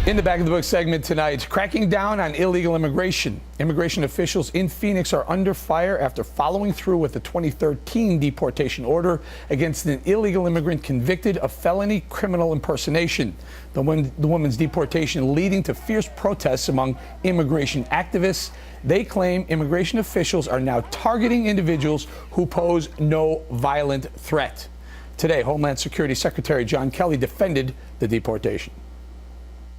In the Back of the Book segment tonight, cracking down on illegal immigration. Immigration officials in Phoenix are under fire after following through with the 2013 deportation order against an illegal immigrant convicted of felony criminal impersonation. The woman's deportation leading to fierce protests among immigration activists. They claim immigration officials are now targeting individuals who pose no violent threat. Today, Homeland Security Secretary John Kelly defended the deportation.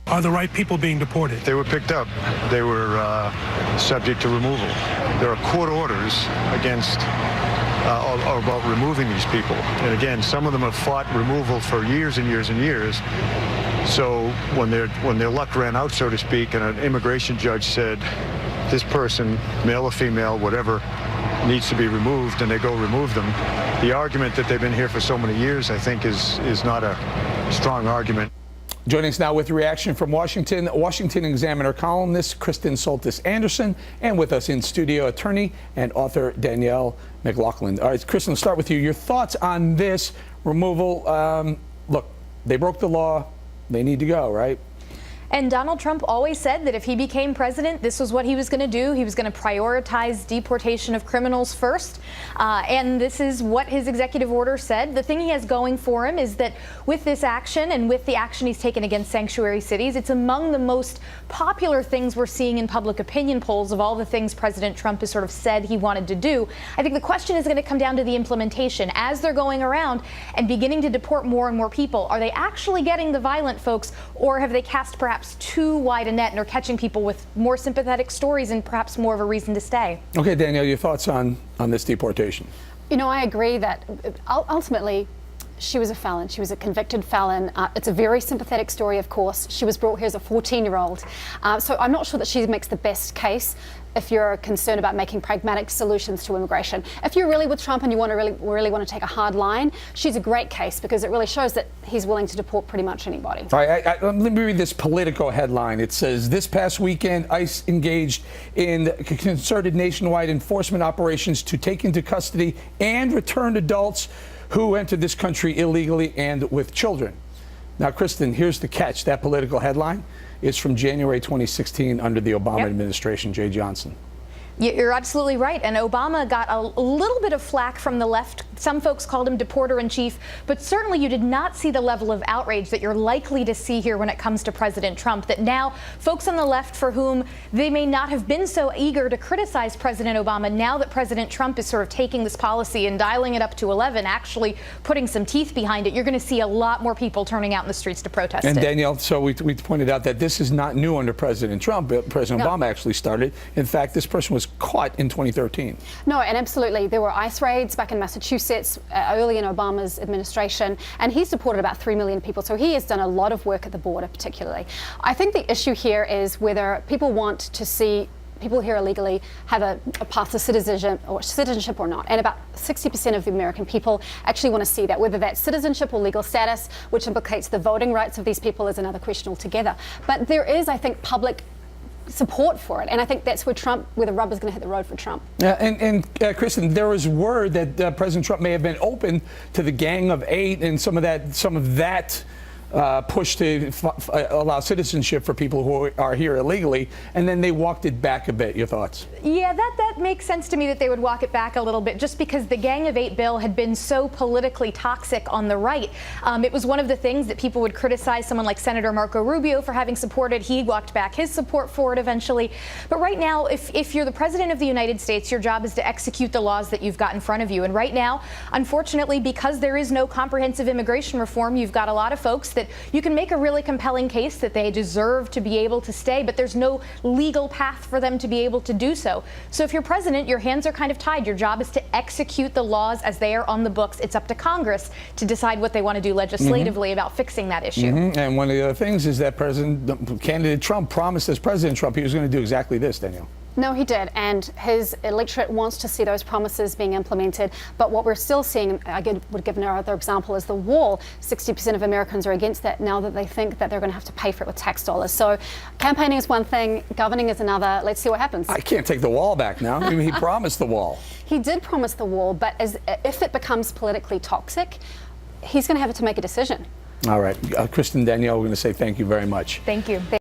Are the right people being deported? They were picked up. They were subject to removal. There are court orders against about removing these people. And again, some of them have fought removal for years and years and years. So when their luck ran out, so to speak, and an immigration judge said, this person, male or female, whatever, needs to be removed, and they go remove them, the argument that they've been here for so many years, I think, is not a strong argument. Joining us now with reaction from Washington Examiner columnist Kristen Soltis Anderson, and with us in studio, attorney and author Danielle McLaughlin. All right, Kristen, let's start with you. Your thoughts on this removal? Look, they broke the law. They need to go, right? And Donald Trump always said that if he became president, this was what he was going to do. He was going to prioritize deportation of criminals first. And this is what his executive order said. The thing he has going for him is that with this action and with the action he's taken against sanctuary cities, it's among the most popular things we're seeing in public opinion polls of all the things President Trump has sort of said he wanted to do. I think the question is going to come down to the implementation. As they're going around and beginning to deport more and more people, are they actually getting the violent folks, or have they cast perhaps too wide a net and are catching people with more sympathetic stories and perhaps more of a reason to stay? Okay, Danielle, your thoughts on this deportation? You know, I agree that ultimately she was a felon. She was a convicted felon. It's a very sympathetic story, of course. She was brought here as a 14-year-old. So I'm not sure that she makes the best case if you're concerned about making pragmatic solutions to immigration. If you're really with Trump and you want to really want to take a hard line, she's a great case because it really shows that he's willing to deport pretty much anybody. All right, let me read this Politico headline. It says, this past weekend, ICE engaged in concerted nationwide enforcement operations to take into custody and return adults who entered this country illegally and with children. Now, Kristen, here's the catch. That Political headline is from January 2016 under the Obama administration, Jay Johnson. You're absolutely right. And Obama got a little bit of flack from the left. Some folks called him deporter-in-chief, but certainly you did not see the level of outrage that you're likely to see here when it comes to President Trump, that now folks on the left for whom they may not have been so eager to criticize President Obama, now that President Trump is sort of taking this policy and dialing it up to 11, actually putting some teeth behind it, you're going to see a lot more people turning out in the streets to protest and it. Danielle, so we pointed out that this is not new under President Trump. President Obama actually started. In fact, this person was caught in 2013. No, and absolutely. There were ICE raids back in Massachusetts early in Obama's administration, and he's deported about 3 million people. So he has done a lot of work at the border, particularly. I think the issue here is whether people want to see people here illegally have a path to citizenship or not. And about 60% of the American people actually want to see that. Whether that's citizenship or legal status, which implicates the voting rights of these people, is another question altogether. But there is, I think, public support for it, and I think that's where the rubber's going to hit the road for Trump. And Kristen, there was word that President Trump may have been open to the Gang of Eight and some of that push to allow citizenship for people who are here illegally, and then they walked it back a bit. Your thoughts? Yeah, that makes sense to me that they would walk it back a little bit, just because the Gang of Eight bill had been so politically toxic on the right. It was one of the things that people would criticize someone like Senator Marco Rubio for having supported. He walked back his support for it eventually. But right now, if you're the president of the United States, your job is to execute the laws that you've got in front of you. And right now, unfortunately, because there is no comprehensive immigration reform, you've got a lot of folks that you can make a really compelling case that they deserve to be able to stay, but there's no legal path for them to be able to do so. So if you're president, your hands are kind of tied. Your job is to execute the laws as they are on the books. It's up to Congress to decide what they want to do legislatively about fixing that issue. And one of the other things is that candidate Trump promised as President Trump he was going to do exactly this, Danielle. No, he did, and his electorate wants to see those promises being implemented. But what we're still seeing, I would give another example, is the wall. 60% of Americans are against that now that they think that they're going to have to pay for it with tax dollars. So campaigning is one thing, governing is another. Let's see what happens. I can't take the wall back now. I mean, he promised the wall. He did promise the wall, but if it becomes politically toxic, he's going to have to make a decision. All right. Kristen, Danielle, we're going to say thank you very much. Thank you.